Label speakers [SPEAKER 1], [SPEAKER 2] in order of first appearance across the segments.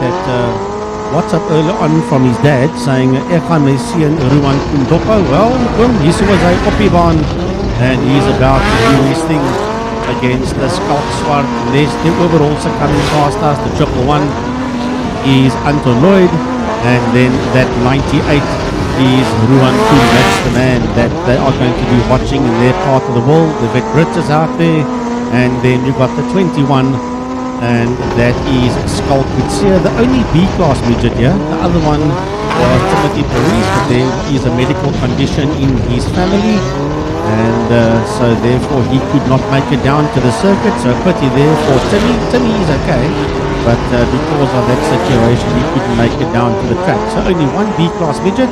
[SPEAKER 1] that WhatsApp earlier on from his dad saying, "Ek gaan my seun Ruan Koen dophou." Well, hier was hy op die baan and he's about to do his thing against the Skalk Swart. There's the overalls are coming past us, the 111 is Anton Lloyd, and then that 98 is Ruan Koen. That's the man that they are going to be watching in their part of the world. The vet Brits is out there, and then you've got the 21, and that is Skalk Witsia, the only B-class midget here. The other one was Timothy Paris, but there is a medical condition in his family, and so therefore he could not make it down to the circuit. So pity there for Timmy. Timmy is okay, but because of that situation he couldn't make it down to the track. So only one B-class midget,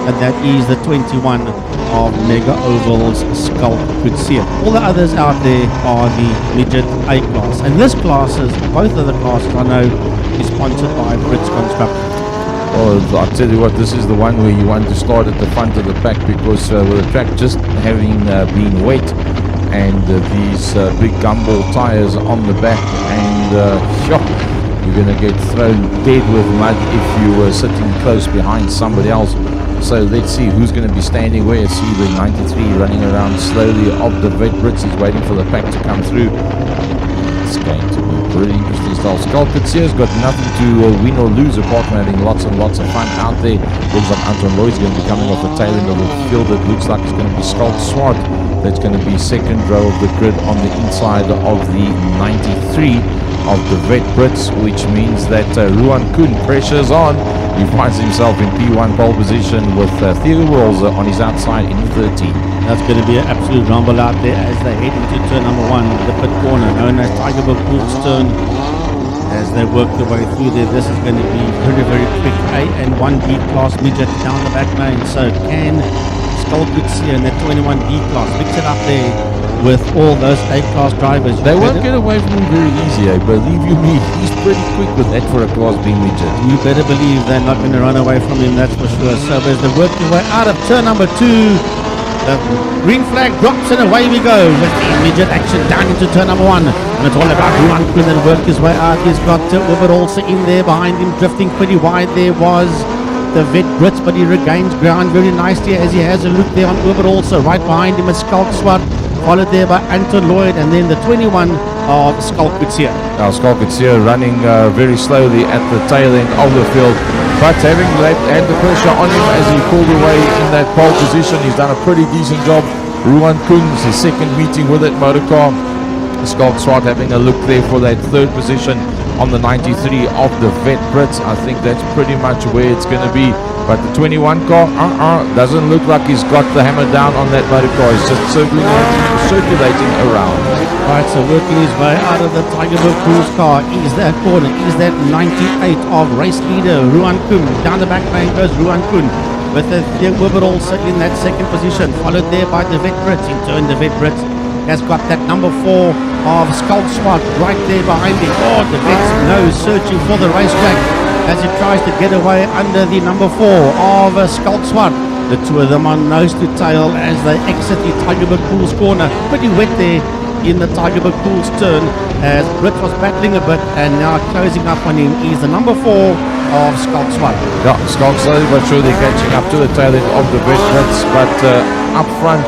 [SPEAKER 1] and that is the 21 of Mega Oval's Skalk Witsia. All the others out there are the midget A class, and this class is, both of the classes I know, is sponsored by Brits Construction.
[SPEAKER 2] Well, I'll tell you what, this is the one where you want to start at the front of the pack, because with the track just having been wet and these big gumball tires on the back, and you're going to get thrown dead with mud if you were sitting close behind somebody else. So let's see who's going to be standing where. See the 93 running around slowly of the vet Brits. He's waiting for the pack to come through. It's going to be pretty interesting style. Skalk Witsier's got nothing to win or lose apart from having lots and lots of fun out there. Looks like Anton Lloyd's going to be coming off the tail end of the field. It looks like it's going to be Skalk Swart that's going to be second row of the grid on the inside of the 93 of the vet Brits, which means that Ruan Koen pressures on. He finds himself in P1 pole position with Theo Rolls on his outside in 13.
[SPEAKER 1] That's going to be an absolute rumble out there as they head into turn number 1, the pit corner known as Tiger Pool's turn. As they work their way through there, this is going to be very, very quick. A and 1 B class midget down the back lane. So can Skalk Witsia in that 21 B class mix it up there with all those A class drivers?
[SPEAKER 2] They won't get away from him very easy, believe you me. He's pretty quick with that for a class B midget.
[SPEAKER 1] You better believe they're not going to run away from him, that's for sure. So as they work their way out of turn number 2, the green flag drops and away we go with the midget action down into turn number 1. And it's all about Ruan Koen and work his way out. He's got overalls in there behind him, drifting pretty wide. There was the vet Brits, but he regains ground very nicely as he has a look there on overalls. So right behind him is Skalk Swart, followed there by Anton Lloyd, and then the 21 of Skalk Witsia.
[SPEAKER 2] Now Skalk Witsia running very slowly at the tail end of the field, but having had the pressure on him as he pulled away in that pole position. He's done a pretty decent job. Ruan Koen, his second meeting with that motor car. Skalk Swart having a look there for that third position on the 93 of the vet Brits. I think that's pretty much where it's going to be. But the 21 car, doesn't look like he's got the hammer down on that motor car. He's just circulating around.
[SPEAKER 1] Right, so working his way out of the Tiger Pool's car is that corner, is that 98 of race leader Ruan Koen. Down the back lane goes Ruan Koen with the overall in that second position, followed there by the vet Brits. In turn, the vet Brits has got that number 4 of Skalk Swart right there behind him. Oh, the vet's nose searching for the racetrack as he tries to get away under the number 4 of Skalk Swart. The two of them are nose to tail as they exit the Tiger Pool's corner. Pretty wet there in the Tiger Pool's turn as Britt was battling a bit, and now closing up on him is the number 4 of Skalk Swart.
[SPEAKER 2] Yeah, Skalk slowly but surely catching up to the tail end of the vet Brits, but up front,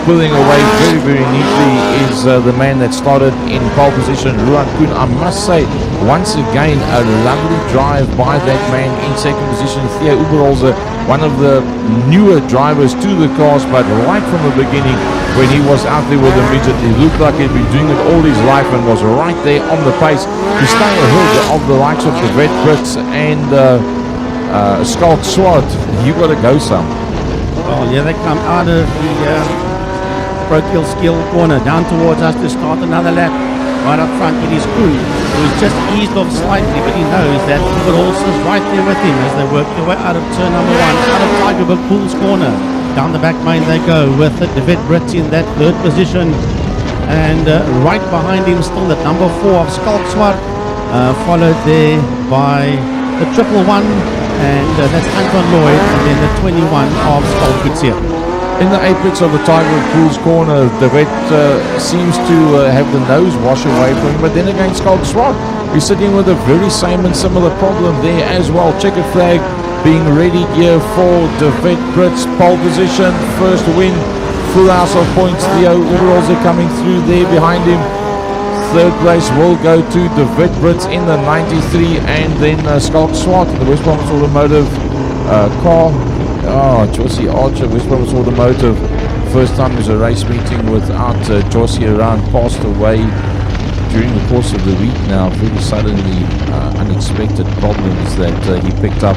[SPEAKER 2] pulling away very, very neatly is the man that started in pole position, Ruan Koen. I must say, once again, a lovely drive by that man in second position. Theo Uberholzer, one of the newer drivers to the cars, but right from the beginning, when he was out there with the midget, he looked like he'd been doing it all his life and was right there on the pace to stay ahead of the likes of the vet Brits and Skalk Swart. You got to go some.
[SPEAKER 1] Well, yeah, they come out of the parochial skill corner down towards us to start another lap. Right up front it is Koen, who's just eased off slightly, but he knows that Overalls is right there with him as they work their way out of turn number 1, out of Tiger Pool's corner. Down the back main they go with the vet Brits in that third position, and right behind him still that number 4 of Skalk Swart, followed there by the 111, and that's Anton Lloyd, and then the 21 of Skalk Witsia.
[SPEAKER 2] In the apex of the Tiger Pools corner, the vet seems to have the nose wash away from him, but then again, Schalk Swart, we're sitting with a very same and similar problem there as well. Checkered flag being ready here for the vet Brits. Pole position, first win, full house of points. Theo Uberals are coming through there behind him. Third place will go to the vet Brits in the 93, and then Schalk Swart in the West Province Automotive car. Josie Archer, West Province Automotive. First time there's a race meeting without Josie around. Passed away during the course of the week now. Very suddenly, unexpected problems that he picked up.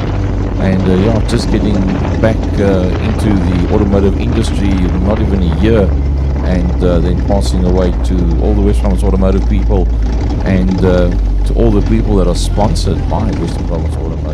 [SPEAKER 2] And just getting back into the automotive industry, not even a year. And then passing away to all the West Province Automotive people and to all the people that are sponsored by Western Province Automotive.